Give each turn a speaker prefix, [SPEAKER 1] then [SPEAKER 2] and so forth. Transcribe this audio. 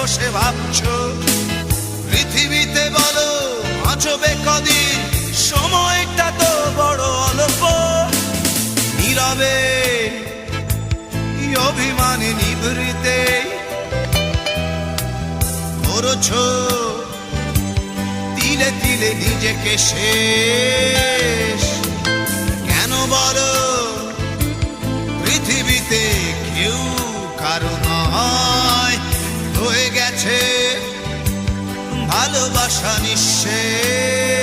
[SPEAKER 1] বসে ভাবছো পৃথিবীতে বলো বাঁচবে কদিন, সময়টা তো বড় অল্প। নীরবে অভিমানে নিভৃতে করছো তিলে তিলে নিজেকে শেষ। কেন বলো পৃথিবীতে কেউ কারো নয়, হয়ে গেছে ভালোবাসা নিঃশেষ।